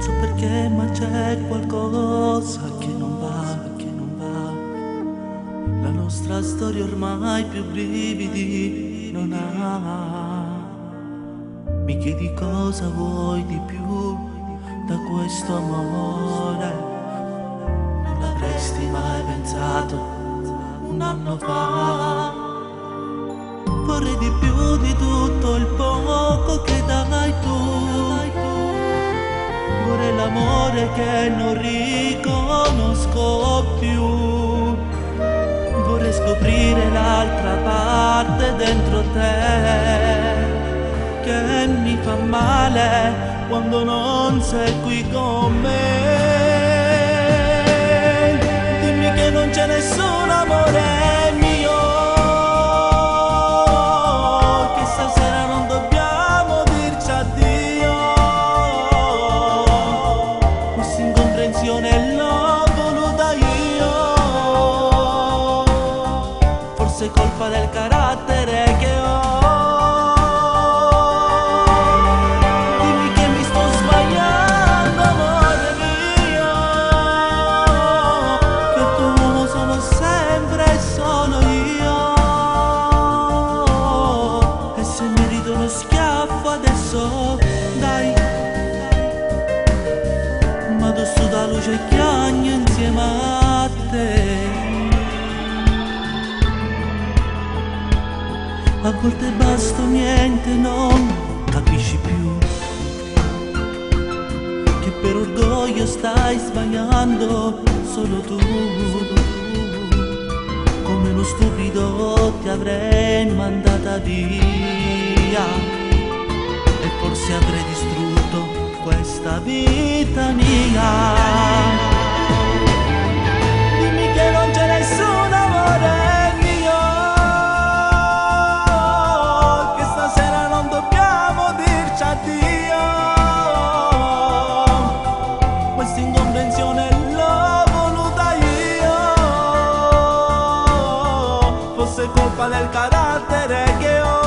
so perché, ma c'è qualcosa che non va, che non va. La nostra storia ormai più brividi non ha. Mi chiedi cosa vuoi di più da questo amore. Non l'avresti mai pensato un anno fa. Vorrei di più di tutto il poco che dai tu. Vorrei l'amore che non riconosco più. Vorrei scoprire l'altra parte dentro te, che mi fa male quando non sei qui con me. Dimmi che non c'è nessun amore mio, che stasera non dobbiamo dirci addio. Questa incomprensione l'ho voluta io, forse è colpa del carattere che ho. Adesso dai, ma addosso da luce chiagno insieme a te. A volte basta niente, non capisci più che per orgoglio stai sbagliando solo tu. Come uno stupido ti avrei mandata via, forse avrei distrutto questa vita mia. Dimmi che non c'è nessun amore mio, che stasera non dobbiamo dirci addio. Questa incomprensione l'ho voluta io, forse è colpa del carattere che ho.